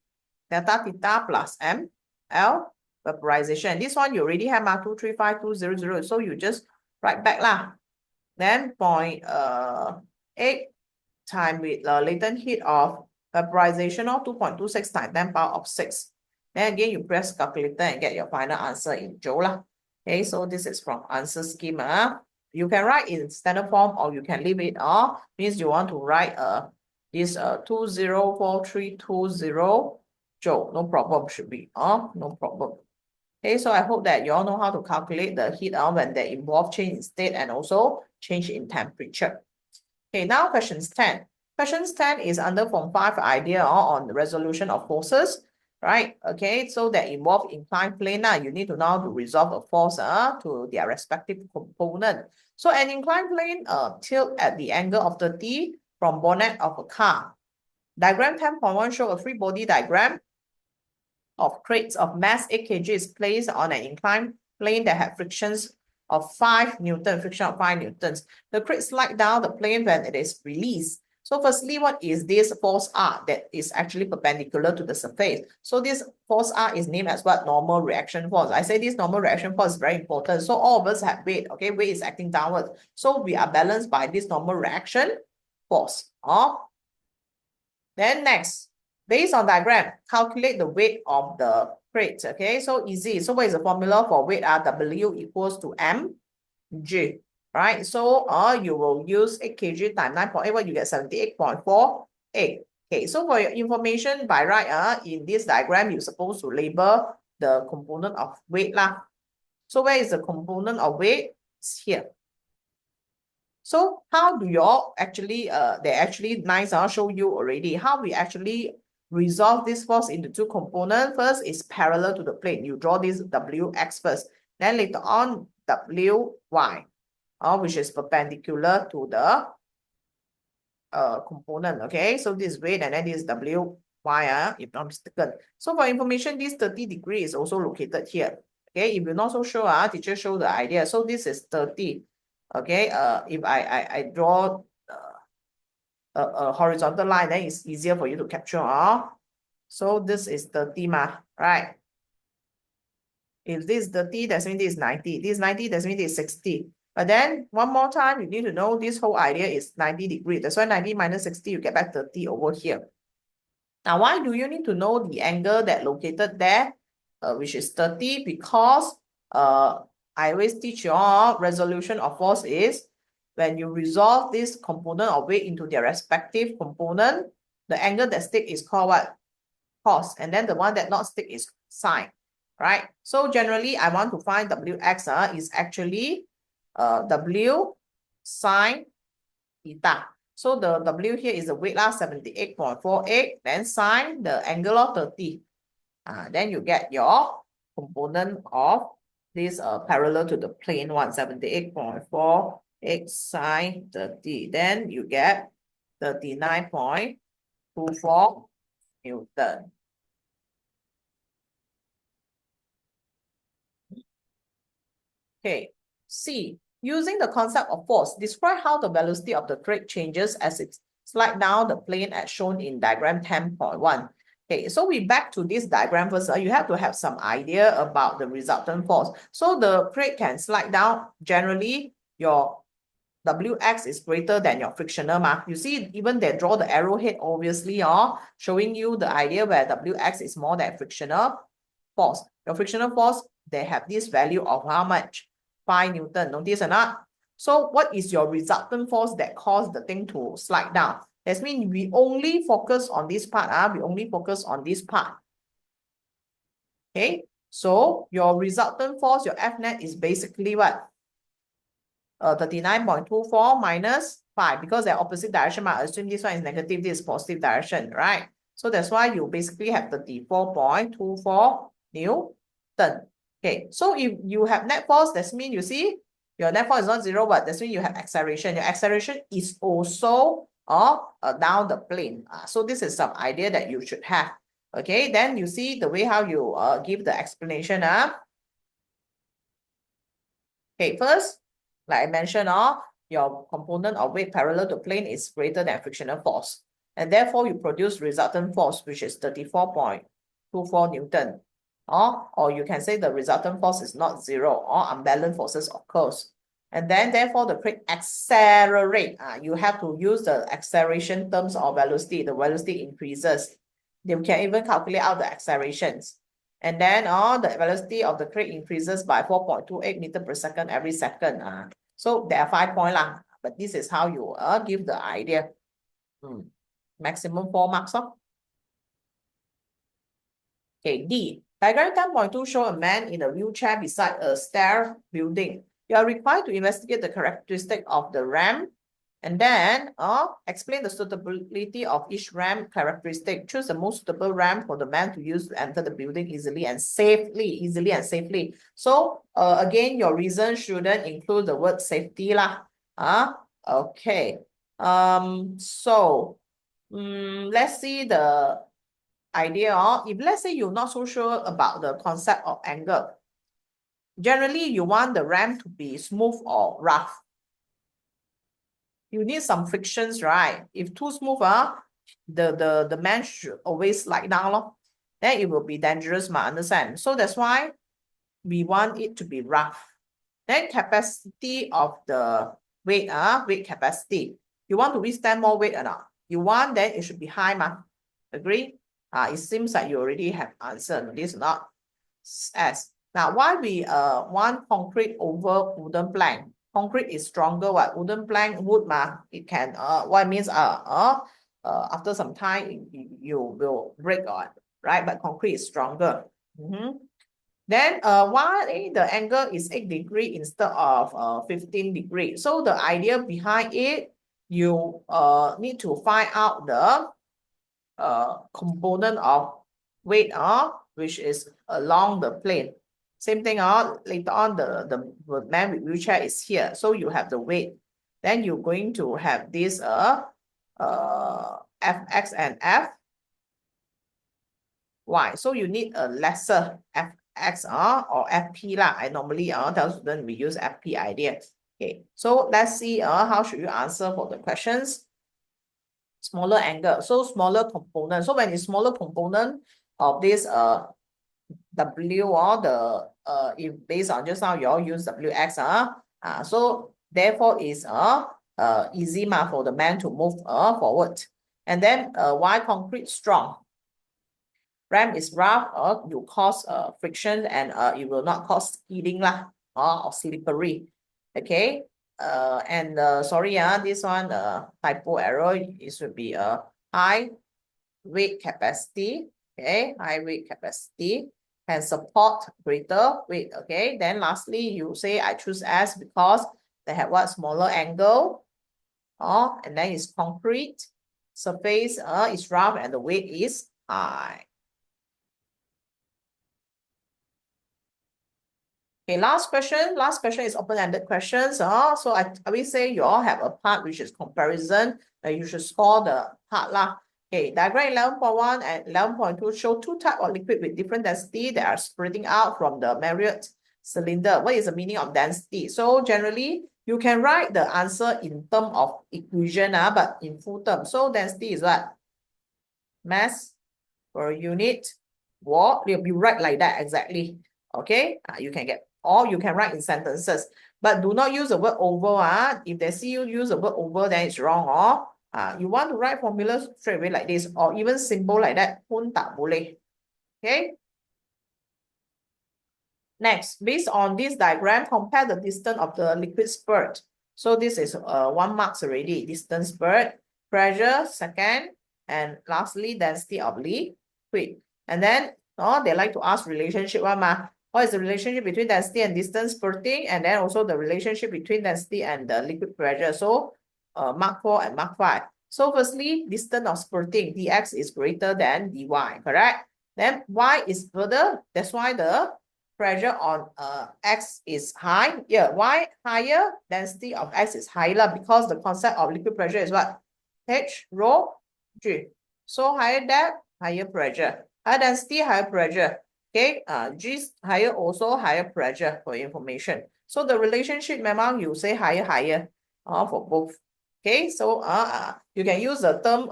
delta theta plus ML vaporization. This one you already have 235,200. So you just write back lah. Then 0.8 times with the latent heat of vaporization of 2.26 times 10 power of 6. Then again, you press calculator and get your final answer in joule lah. Okay, so this is from answer schema. You can write in standard form or you can leave it means you want to write this 204320 joule. No problem, should be no problem. Okay, so I hope that you all know how to calculate the heat when they involve change in state and also change in temperature. Okay, now questions 10. Questions 10 is under Form 5 idea on the resolution of forces, right? Okay, so that involve inclined plane, you need to know how to resolve a force to their respective component. So an inclined plane tilt at the angle of 30 from bonnet of a car. Diagram 10.1 show a free body diagram of crates of mass 8 kg is placed on an inclined plane that have frictions of 5 Newton, friction of 5 Newtons. The crate slide down the plane when it is released. So firstly, what is this force R that is actually perpendicular to the surface? So this force R is named as what? Normal reaction force. I say this normal reaction force is very important. So all of us have weight, okay? Weight is acting downwards. So we are balanced by this normal reaction force. Then next, based on diagram, calculate the weight of the crate. Okay, so easy. So what is the formula for weight? W equals to mg, right? So you will use 8 kg times 9.8, what you get 78.48. Okay, so for your information, by right, in this diagram, you're supposed to label the component of weight lah. So where is the component of weight? It's here. So how do you all actually, they actually nice, I'll show you already, how we actually resolve this force into two components. First is parallel to the plane. You draw this WX first. Then later on, WY, which is perpendicular to the component. Okay, so this is weight and then this is WY, if not mistaken. So for information, this 30 degrees is also located here. Okay, if you're not so sure, teacher show the idea. So this is 30. Okay, if I draw a horizontal line, then it's easier for you to capture. So this is 30, right? If this is 30, that means this is 90. This is 90, that means this is 60. But then one more time, you need to know this whole idea is 90 degrees. That's why 90 minus 60, you get back 30 over here. Now, why do you need to know the angle that located there, which is 30? Because I always teach you all resolution of force is when you resolve this component of weight into their respective component, the angle that stick is called what? Cos. And then the one that not stick is sine, right? So generally, I want to find WX is actually W sine theta. So the W here is the weight 78.48, then sine the angle of 30. Then you get your component of this parallel to the plane 178.48 sine 30. Then you get 39.24 Newton. Okay, C. Using the concept of force, describe how the velocity of the crate changes as it slides down the plane as shown in diagram 10.1. Okay, so we back to this diagram first. You have to have some idea about the resultant force. So the crate can slide down. Generally, your Wx is greater than your frictional mass. You see, even they draw the arrowhead, obviously, showing you the idea where Wx is more than frictional force. Your frictional force, they have this value of how much? 5 Newton. Notice or not? So what is your resultant force that caused the thing to slide down? That means we only focus on this part. We only focus on this part. Okay, so your resultant force, your F net is basically what? 39.24 minus 5, because they're opposite direction. I assume this one is negative, this is positive direction, right? So that's why you basically have 34.24 Newton. Okay, so if you have net force, that means you see your net force is not zero, but that means you have acceleration. Your acceleration is also down the plane. So this is some idea that you should have. Okay, then you see the way how you give the explanation. Okay, first, like I mentioned, your component of weight parallel to plane is greater than frictional force. And therefore, you produce resultant force, which is 34.24 Newton. Or you can say the resultant force is not zero, or unbalanced forces occurs. And then, therefore, the crate accelerate. You have to use the acceleration terms of velocity. The velocity increases. You can even calculate out the accelerations. And then the velocity of the crate increases by 4.28 meters per second every second. So there are 5 points, but this is how you give the idea. Maximum 4 marks. Okay, D. Diagram 10.2 show a man in a wheelchair beside a stair building. You are required to investigate the characteristic of the ramp and then explain the suitability of each ramp characteristic. Choose the most suitable ramp for the man to use to enter the building easily and safely. So again, your reason shouldn't include the word safety lah. Okay. So let's see the idea. If let's say you're not so sure about the concept of angle, generally you want the ramp to be smooth or rough. You need some frictions, right? If too smooth, the man should always slide down, then it will be dangerous, understand? So that's why we want it to be rough. Then capacity of the weight, weight capacity. You want to withstand more weight or not? You want, then it should be high, Agree? It seems like you already have answered. This is not S. Now, why we want concrete over wooden plank? Concrete is stronger. What wooden plank, wood, it can what means after some time you will break on, right? But concrete is stronger. Then why the angle is 8 degrees instead of 15 degrees? So the idea behind it, you need to find out the component of weight which is along the plane. Same thing later on the man with wheelchair is here. So you have the weight. Then you're going to have this Fx and Fy. So you need a lesser Fx or Fp lah. I normally tell students we use Fp idea. Okay, so let's see how should you answer for the questions. Smaller angle, so smaller component. So when it's smaller component of this W or the if based on just now you all use Wx so therefore is easy for the man to move forward. And then why concrete strong? Ramp is rough, you cause friction and it will not cause skidding or slippery. Okay. And sorry, this one typo error. It should be a high weight capacity. Okay, high weight capacity can support greater weight. Okay, then lastly, you say I choose S because they have what smaller angle. And then it's concrete surface is rough and the weight is high. Okay, last question. Last question is open-ended questions. So I will say you all have a part which is comparison. You should score the part . Okay, diagram 11.1 and 11.2 show two types of liquid with different density that are spreading out from the Marriott cylinder. What is the meaning of density? So generally, you can write the answer in term of equation, but in full term. So density is what? Mass per unit wall. You write like that exactly. Okay, you can get, or you can write in sentences. But do not use the word over. If they see you use the word over, then it's wrong. You want to write formulas straight away like this, or even symbol like that, pun tak boleh. Okay. Next, based on this diagram, compare the distance of the liquid spurt. So this is 1 marks already. Distance spurt, pressure, second, and lastly, density of liquid. And then they like to ask relationship. What is the relationship between density and distance spurting? And then also the relationship between density and the liquid pressure. So mark 4 and mark 5. So firstly, distance of spurting, dx is greater than dy, correct? Then y is further. That's why the pressure on x is high. Yeah, y higher, density of x is higher because the concept of liquid pressure is what? H rho G. So higher depth, higher pressure. Higher density, higher pressure. Okay, G is higher, also higher pressure for information. So the relationship, memang you say higher for both. Okay, so you can use the term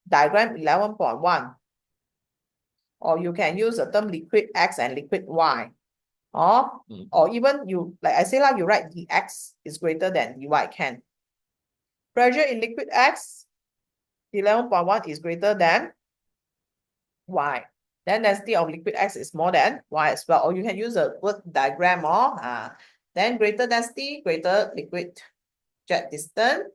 diagram 11.1. Or you can use the term liquid X and liquid Y. Or even you, like I say, you write dx is greater than dy, can. Pressure in liquid X, 11.1 is greater than y. Then density of liquid X is more than y as well. Or you can use the word diagram, then greater density, greater liquid jet distance.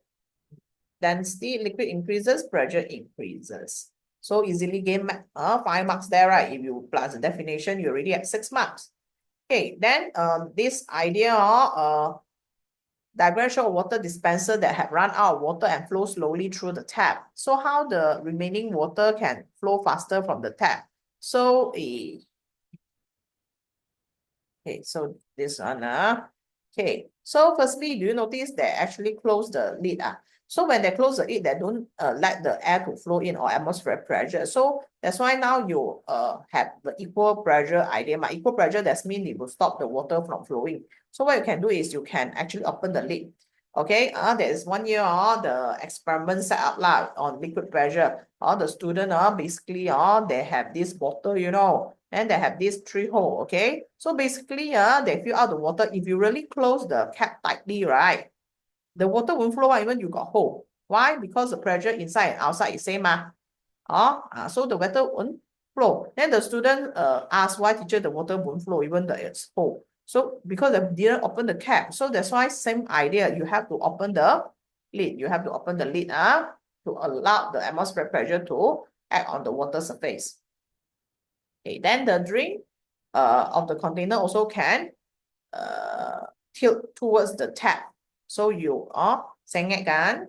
Density, liquid increases, pressure increases. So easily gain 5 marks there, right? If you plus the definition, you already have 6 marks. Okay, then this idea diagram show a water dispenser that have run out of water and flow slowly through the tap. So how the remaining water can flow faster from the tap? So okay, so this one, okay. So firstly, do you notice they actually close the lid? So when they close the lid, they don't let the air to flow in or atmospheric pressure. So that's why now you have the equal pressure idea. Equal pressure, that means it will stop the water from flowing. So what you can do is you can actually open the lid. Okay, there is 1 year the experiment set up on liquid pressure. The student basically they have this bottle, and they have this 3 hole. Okay, so basically they fill out the water. If you really close the cap tightly, right, the water won't flow out even you got hole. Why? Because the pressure inside and outside is same. So the water won't flow. Then the student asked why teacher the water won't flow even the it's hole. So because they didn't open the cap. So that's why same idea. You have to open the lid. You have to open the lid to allow the atmospheric pressure to act on the water surface. Okay, then the drain of the container also can tilt towards the tap. So you sengitkan.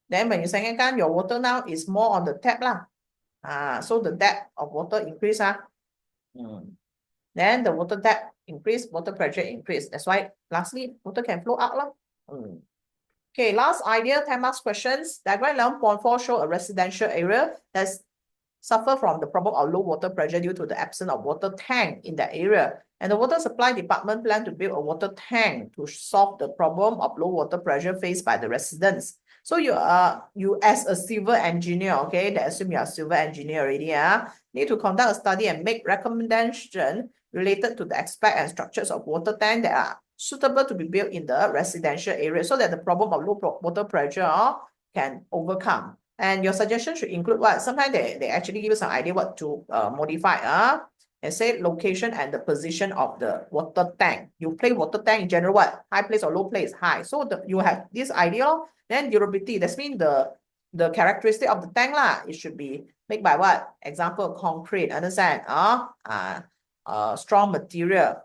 Then when you sengitkan, your water now is more on the tap so the depth of water increase Then the water depth increase, water pressure increase. That's why lastly water can flow out Okay, last idea, 10 marks questions. Diagram 11.4 show a residential area that's suffer from the problem of low water pressure due to the absence of water tank in that area. And the water supply department plan to build a water tank to solve the problem of low water pressure faced by the residents. So you as a civil engineer, okay, they assume you are a civil engineer already, need to conduct a study and make recommendation related to the aspect and structures of water tank that are suitable to be built in the residential area so that the problem of low water pressure can overcome. And your suggestion should include what? Sometimes they actually give you some idea what to modify. And say location and the position of the water tank. You play water tank in general what? High place or low place? High. So you have this idea. Then durability. That means the characteristic of the tank it should be made by what? Example, concrete. Understand? Strong material.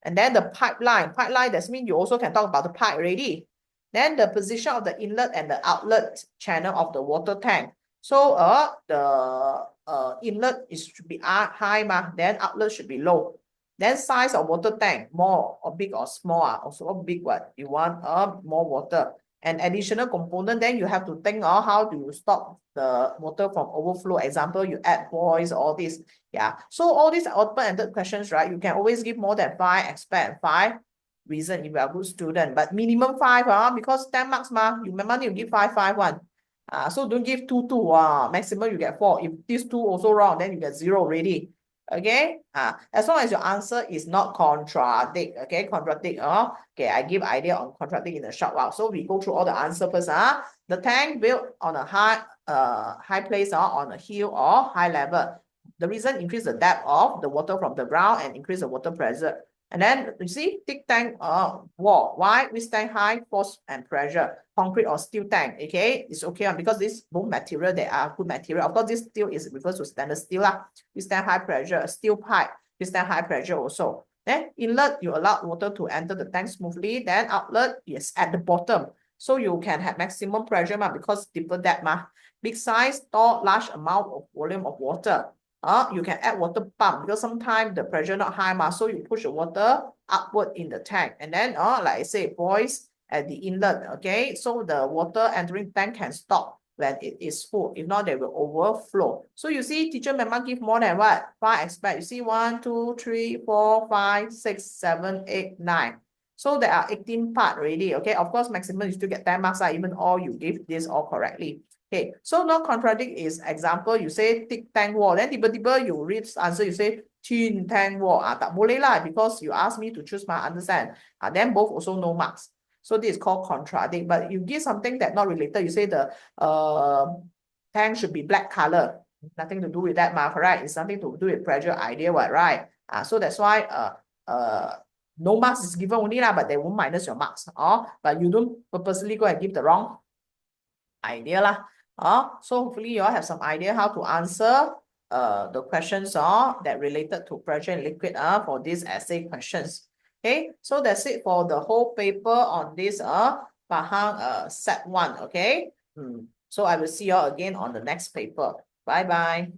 And then the pipeline. Pipeline, that means you also can talk about the pipe already. Then the position of the inlet and the outlet channel of the water tank. So the inlet should be high, then outlet should be low. Then size of water tank, more or big or small. Also big what? You want more water. an additional component, then you have to think how do you stop the water from overflow. Example, you add boils, all this. Yeah. So all these open-ended questions, right? You can always give more than 5, expect 5 reason if you are a good student. But minimum 5, because 10 marks, you remember you give 5, 5, 1. So don't give 2, 2. Maximum you get 4. If these 2 also wrong, then you get 0 already. Okay, as long as your answer is not contradict, okay, contradict, okay, I give idea on contradict in a short while. So we go through all the answer first, the tank built on a high place, on a hill or high level. The reason increase the depth of the water from the ground and increase the water pressure. And then you see thick tank wall. Why? Withstand high force and pressure. Concrete or steel tank. Okay, it's okay because this both material, they are good material. Of course, this steel is refers to stainless steel. Withstand high pressure. Steel pipe withstand high pressure also. Then inlet, you allow water to enter the tank smoothly. Then outlet is at the bottom. So you can have maximum pressure because deeper depth. Big size, store large amount of volume of water. You can add water pump because sometimes the pressure not high, so you push the water upward in the tank. And then, like I say, boils at the inlet, okay? So the water entering tank can stop when it is full. If not, they will overflow. So you see, teacher memang give more than what? 5 expect. You see, 1, 2, 3, 4, 5, 6, 7, 8, 9. So there are 18 parts already, okay? Of course, maximum you still get 10 marks, even all you give this all correctly. Okay, so not contradict is example, you say thick tank wall, then tiba-tiba you read answer, you say thin tank wall. Tak boleh lah, because you ask me to choose my understand. Then both also no marks. So this is called contradict. But you give something that not related, you say the tank should be black color. Nothing to do with that, correct? It's something to do with pressure idea, right? So that's why no marks is given only lah, but they won't minus your marks. But you don't purposely go and give the wrong idea lah. So hopefully you all have some idea how to answer the questions that related to pressure and liquid for these essay questions. Okay, so that's it for the whole paper on this Pahang set 1. Okay, so I will see you all again on the next paper. Bye bye.